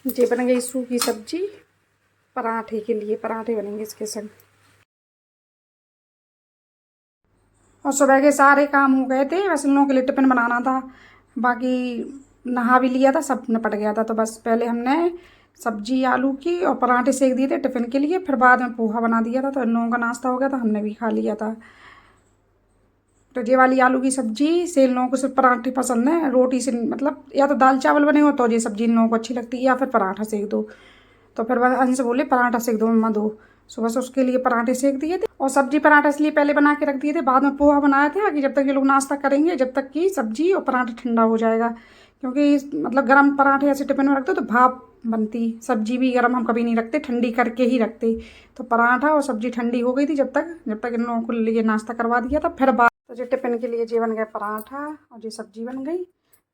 ये बन गई सूखी सब्जी पराठे के लिए, पराठे बनेंगे इसके संग। और सुबह के सारे काम हो गए थे, बस इन लोगों के लिए टिफिन बनाना था। बाकी नहा भी लिया था, सब निपट गया था। तो बस पहले हमने सब्जी आलू की और पराठे सेक दिए थे टिफिन के लिए, फिर बाद में पोहा बना दिया था। तो इन लोगों का नाश्ता हो गया था, हमने भी खा लिया था। तो ये वाली आलू की सब्जी से इन लोगों को सिर्फ पराठे पसंद है, रोटी से मतलब या तो दाल चावल बने हो तो ये सब्जी इन लोगों को अच्छी लगती है, या फिर पराठा सेक दो। तो फिर अंश से बोले पराठा सेक दो मम्मा दो। सुबह से उसके लिए पराठे सेक दिए थे और सब्जी पराठा इसलिए पहले बना के रख दिए थे, बाद में पोहा बनाया था कि जब तक ये लोग नाश्ता करेंगे जब तक कि सब्जी और पराठा ठंडा हो जाएगा। क्योंकि मतलब गर्म पराठे ऐसे टिफिन में रखते तो भाप बनती, सब्जी भी गर्म हम कभी नहीं रखते, ठंडी करके ही रखते। तो पराठा और सब्जी ठंडी हो गई थी जब तक इन लोगों को लिए नाश्ता करवा दिया था। फिर बाद तो जो टिफिन के लिए ये बन गया पराठा और ये सब्जी बन गई,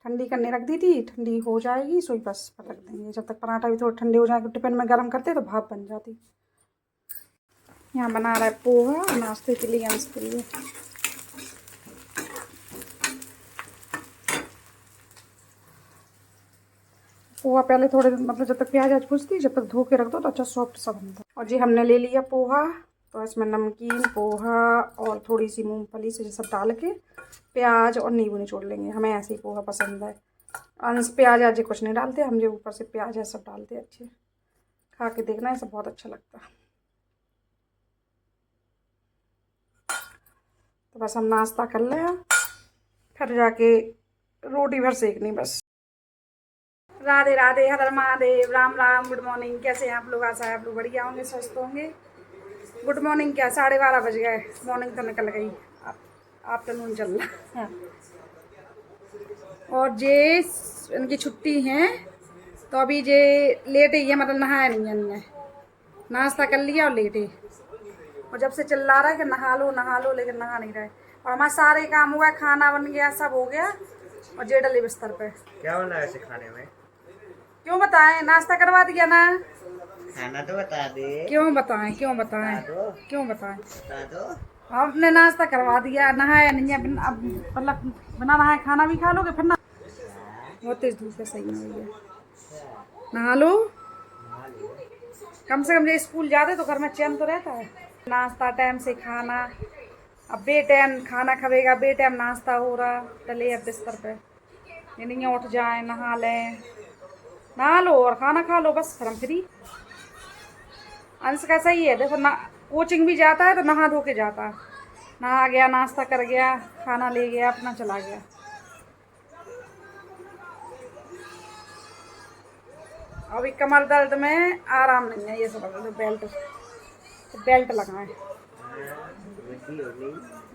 ठंडी करने रख दी थी, ठंडी हो जाएगी सोई बस पर रख देंगे। जब तक पराठा भी थोड़ा ठंडे हो जाएगा टिफिन में गर्म करते तो भाप बन जाती। यहाँ बना रहा है पोहा नाश्ते के लिए, अंश के लिए। पोहा पहले थोड़े मतलब जब तक प्याज भूजती जब तक धो के रख दो तो अच्छा सॉफ्ट सा बनता है। और जी हमने ले लिया पोहा, तो इसमें नमकीन पोहा और थोड़ी सी मूंगफली से सब डाल के प्याज और नींबू निचोड़ लेंगे। हमें ऐसे ही पोहा पसंद है। अंश प्याज आज कुछ नहीं डालते, हम जो ऊपर से प्याज है सब डालते अच्छे। खा के देखना है, सब बहुत अच्छा लगता है। तो बस हम नाश्ता कर लें, फिर जाके रोटी भर सेकनी बस। राधे राधे, हर हर महादेव, राम राम, गुड मॉर्निंग। कैसे हैं आप लोग? आशा है आप लोग बढ़िया होंगे, स्वस्थ होंगे। गुड मॉर्निंग क्या, 12:30 बज गए, मॉर्निंग तो निकल गई, आफ्टरनून चल रहा है। और जे इनकी छुट्टी है तो अभी जे लेट ही है, मतलब नहाया नहीं है इनने, नाश्ता कर लिया और लेट ही। और जब से चिल्ला रहा है कि नहा लो, लेकिन नहा नहीं रहे। और हमारे सारे काम हुआ, खाना बन गया, सब हो गया और जे डले बिस्तर पे। क्या बना है खाने में? क्यों बताएं, नाश्ता करवा दिया ना। खाना तो बता दे। क्यों बताएं क्यों बताएं बता दो। आपने नाश्ता करवा दिया, नहाया नहीं है, अब मतलब बिना नहाए खाना भी खा लोगे फिर ना। बहुत तेज धूप है, सही में भैया, नहा लो कम से कम। ये स्कूल जाते तो घर में चैन तो रहता है। नाश्ता टाइम से खाना, अब बे टाइम खाना खाएगा, बे टाइम नाश्ता हो रहा, चले अब बिस्तर पे। ये नहीं है उठ जाए नहा लो और खाना खा लो, बस फिर हम फ्री। अंश का सही है, देखो ना, कोचिंग भी जाता है तो नहा धो के जाता है, नहा गया, नाश्ता कर गया, खाना ले गया, अपना चला गया। अभी कमर दर्द में आराम नहीं है, ये सब बेल्ट लगाएं।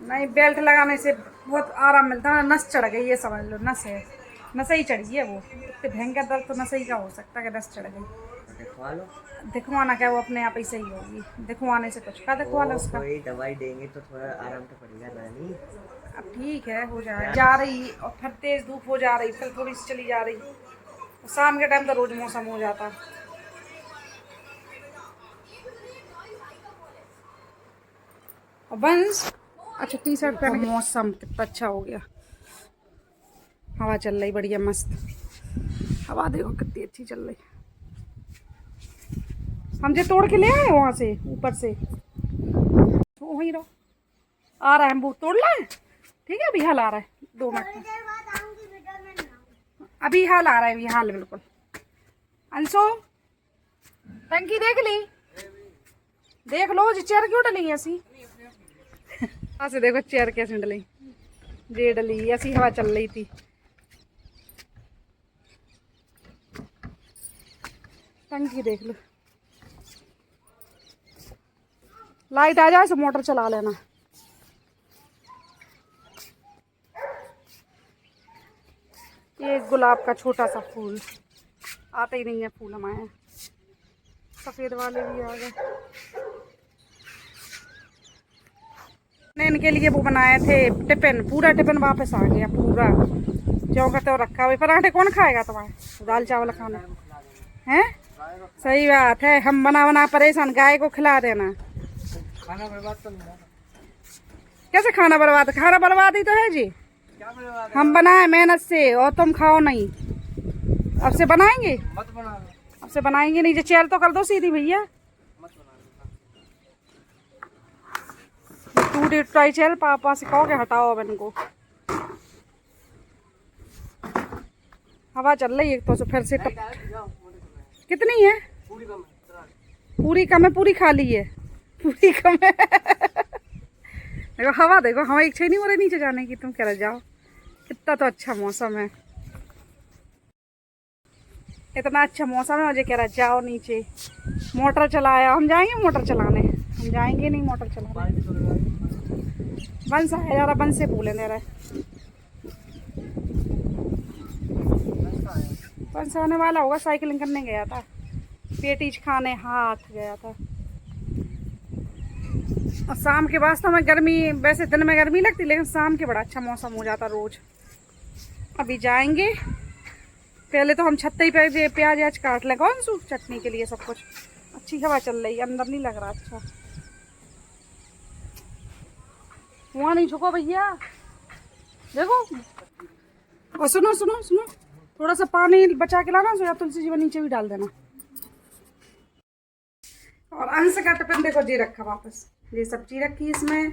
नहीं, बेल्ट लगाने से बहुत आराम मिलता है, नस चढ़ गई, ये समझ लो नस है, नस ही चढ़ी है। वो इतने भयंकर दर्द तो नस ही का हो सकता है कि नस चढ़ गई। दिखवाना क्या, वो अपने आप ही सही होगी, दिखवाने से कुछ का दिखवाना, उसका कोई दवाई देंगे तो थोड़ा आराम तो पड़ेगा रानी। अब ठीक है, हो जाए। जा रही और फिर तेज धूप हो जा रही, फिर थोड़ी सी चली जा रही, शाम के टाइम तो रोज मौसम हो जाता। और बंस अच्छा टी शर्ट पहन के, मौसम कितना अच्छा हो गया, हवा चल रही बढ़िया मस्त, हवा देखो कितनी अच्छी चल रही। हम जो तोड़ के ले आए वहां से ऊपर से, तो वहीं रहो, आ रहा है, हम वो तोड़ लाए, ठीक है। अभी हाल आ रहा है, 2 मिनट में अभी हाल आ रहा है, अभी हाल बिल्कुल। अंशो टंकी देख लो जी, चेयर क्यों डली ऐसी से देखो चेयर कैसे डली, जे डली ऐसी हवा चल रही थी। टंकी देख लो, लाइट आ जाए तो मोटर चला लेना। ये गुलाब का छोटा सा फूल, आते ही नहीं है फूल हमारे। सफेद वाले भी आ गए। इनके लिए वो बनाए थे टिफिन, पूरा टिफिन वापस आ गया, पूरा जो का तो रखा हुआ। पराठे कौन खाएगा तुम्हारे, दाल चावल खाना है। सही बात है, हम बना परेशान, गाय को खिला देना। खाना बर्बाद तो नहीं, कैसे खाना बर्बाद, खाना बर्बाद ही तो है जी। हम बनाए मेहनत से और तुम खाओ नहीं, अब से बनाएंगे मत बना। अब से बनाएंगे नहीं। जो चेयर तो कर दो सीधी भैया। टूटी ट्राई चेयर पापा से कहो के हटाओ अब इनको। हवा चल रही है तो फिर से कितनी है? पूरी कम है, पूरी खाली है, पूरी कम है। देखो हवा, देखो हवा इच्छा ही नहीं हो रही नीचे जाने की। तुम कह रहे जाओ, कितना तो अच्छा मौसम है, इतना अच्छा मौसम है। मुझे कह रहा जाओ नीचे। मोटर चलाया, हम जाएंगे मोटर चलाने? हम जाएंगे नहीं मोटर चलाने। बंस आया जा रहा, बंस से बोले दे रहा है। बंस आने वाला होगा, साइकिलिंग करने गया था, पेटीज खाने हाथ गया था। और शाम के वास्ते में गर्मी, वैसे दिन में गर्मी लगती लेकिन शाम के बड़ा अच्छा मौसम हो जाता रोज। अभी जाएंगे, पहले तो हम छत्ते ही पे प्याज आज काट लें। कौन सी चटनी के लिए सब कुछ। अच्छी हवा चल रही है, अंदर नहीं लग रहा अच्छा। वहाँ नहीं झुको भैया, देखो। और सुनो सुनो सुनो, थोड़ा सा पानी बचा के लाना, सोया तुलसी जी को नीचे भी डाल देना। और अंश का टिफिन देखो जी रखा वापस, ये सब्जी रखी इसमें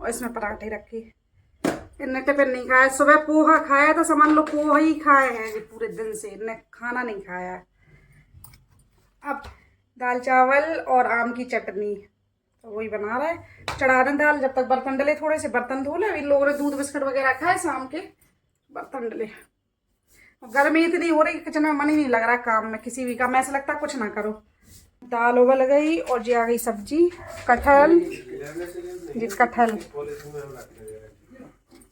और इसमें पराठे रखे। इनने टिफिन नहीं खाया। सुबह पोहा खाया था, समझ लो पोहा ही खाए हैं ये पूरे दिन से। इनने खाना नहीं खाया। अब दाल चावल और आम की चटनी तो वही बना रहा है। चढ़ा दें दाल, जब तक बर्तन डले, थोड़े से बर्तन धो ले। इन लोगों ने दूध बिस्कुट वगैरह खाए शाम के, बर्तन डले। गर्मी इतनी हो रही, किचन में मन ही नहीं लग रहा काम में, किसी भी काम में ऐसा लगता कुछ ना करो। दाल उबल गई और जी आ गई सब्जी, कटहल जी, कटहल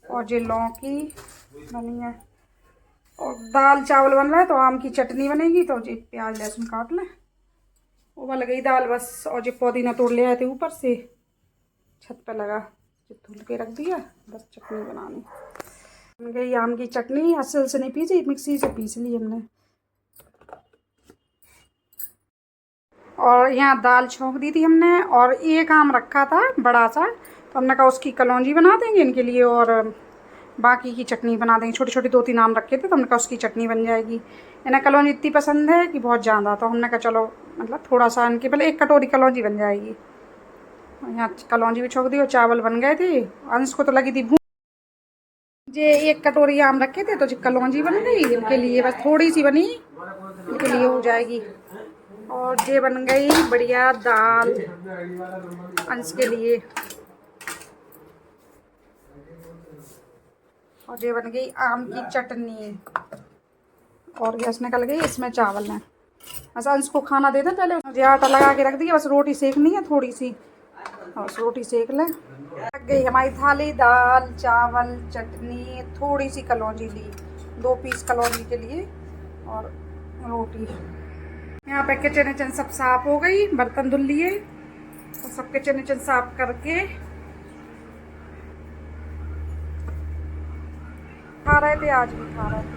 और जी लौकी बनी है। और दाल चावल बन रहा है, तो आम की चटनी बनेगी। तो जी प्याज लहसुन काट लें। उबल गई दाल बस। और जी पुदीना तोड़ ले आए थे ऊपर से, छत पे लगा, धुल के रख दिया, बस चटनी बनानी। बन गई आम की चटनी। असल से नहीं पीसी, मिक्सी से पीस ली हमने। और यहाँ दाल छोंक दी थी हमने। और एक आम रखा था बड़ा सा, तो हमने कहा उसकी कलौंजी बना देंगे इनके लिए और बाकी की चटनी बना देंगे। छोटी छोटी 2-3 आम रखे थे, तो हमने कहा उसकी चटनी बन जाएगी। इन्हें कलौंजी इतनी पसंद है कि बहुत ज़्यादा, तो हमने कहा चलो मतलब थोड़ा सा इनके पहले 1 कटोरी कलौंजी बन जाएगी। यहाँ कलौंजी भी छोंक दी और चावल बन गए थे। अंश को तो लगी थी भूख। जे 1 कटोरी आम रखे थे, तो जी कलौंजी बन गई इनके लिए, बस थोड़ी सी बनी, इनके लिए हो जाएगी। और ये बन गई बढ़िया दाल अंश के लिए। और ये बन गई आम की चटनी। और गैस निकल गई, इसमें चावल है। बस अंश को खाना दे दें पहले। मुझे आटा लगा के रख दिया, बस रोटी सेकनी है थोड़ी सी, बस रोटी सेक लें। लग गई हमारी थाली, दाल चावल चटनी, थोड़ी सी कलौंजी ली, 2 पीस कलौंजी के लिए, और रोटी। यहाँ पे किचन विचन सब साफ हो गई, बर्तन धुल लिए, तो सब किचन विचन साफ करके खा रहे थे। आज भी खा रहे थे।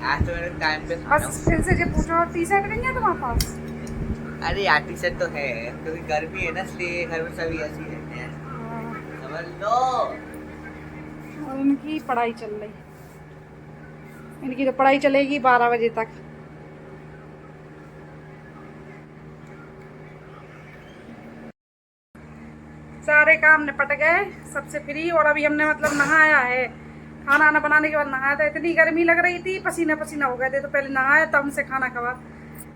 आज तो मेरे टाइम पे बस फिर से जो पूछो, टी शर्ट नहीं है तुम्हारे पास? अरे यार टी शर्ट तो है, क्योंकि गर्मी है ना, इसलिए घर में सभी ऐसी रहते हैं, समझ लो। और इनकी पढ़ाई चल रही, इनकी तो पढ़ाई चलेगी 12 बजे तक। सारे काम निपट गए, सबसे फ्री। और अभी हमने मतलब नहाया है, खाना आना बनाने के बाद नहाया था। इतनी गर्मी लग रही थी, पसीना पसीना हो गए थे, तो पहले नहाया तब हमसे खाना खावा।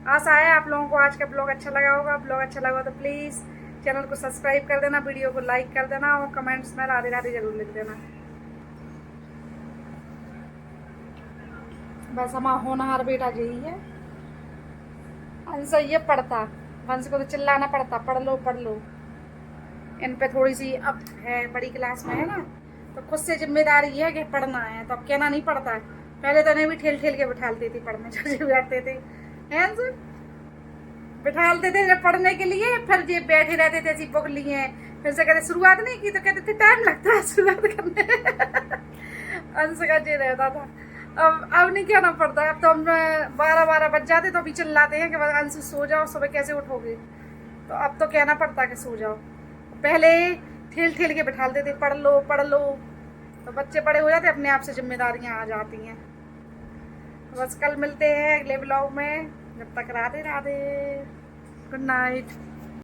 आशा है आप लोगों को आज का ब्लॉग अच्छा लगा होगा। ब्लॉग अच्छा लगा तो प्लीज़ चैनल को सब्सक्राइब कर देना, वीडियो को लाइक कर देना और कमेंट्स में राधे राधे जरूर लिख देना। बस हमारा होनहार बेटा यही है। अंश ये पढ़ता, वंश को तो चिल्लाना पड़ता, पढ़ लो पढ़ लो। इन पे थोड़ी सी अब है, बड़ी क्लास में है ना, तो खुद से जिम्मेदारी है कि पढ़ना है, तो अब कहना नहीं पड़ता है। पहले तो इन्हें भी ठेल ठेल के बिठालती थी पढ़ने, जब बैठते थे बिठालते थे जब पढ़ने के लिए, फिर ये बैठे रहते थे ऐसी बुक लिए। फिर से कहते शुरुआत नहीं की, तो कहते थे टाइम लगता है शुरुआत करने। अंश का ये रहता था। अब नहीं कहना पड़ता है। अब तो हम 12 बज जाते तो अभी चिल्लाते हैं कि अंश सो जाओ, सुबह कैसे उठोगे। तो अब तो कहना पड़ता है कि सो जाओ। पहले ठेल ठेल के बिठालते थे, पढ़ लो पढ़ लो, तो बच्चे बड़े हो जाते, अपने आप से जिम्मेदारियां आ जाती हैं। तो बस कल मिलते हैं अगले ब्लॉग में। जब तक राधे राधे, गुड नाइट।